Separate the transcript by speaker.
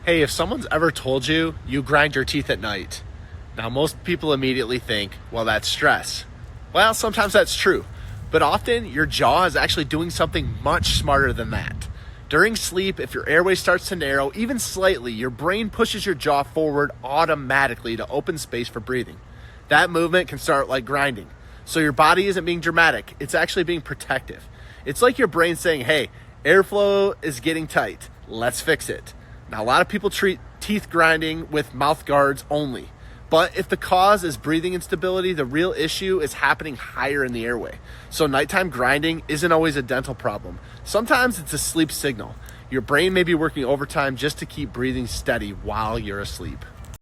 Speaker 1: Hey, if someone's ever told you you grind your teeth at night, now most people immediately think, well, that's stress. Well, sometimes that's true, but often your jaw is actually doing something much smarter than that. During sleep, if your airway starts to narrow, even slightly, your brain pushes your jaw forward automatically to open space for breathing. That movement can start like grinding. So your body isn't being dramatic, it's actually being protective. It's like your brain saying, hey, airflow is getting tight, let's fix it. Now, a lot of people treat teeth grinding with mouth guards only. But if the cause is breathing instability, the real issue is happening higher in the airway. So nighttime grinding isn't always a dental problem. Sometimes it's a sleep signal. Your brain may be working overtime just to keep breathing steady while you're asleep.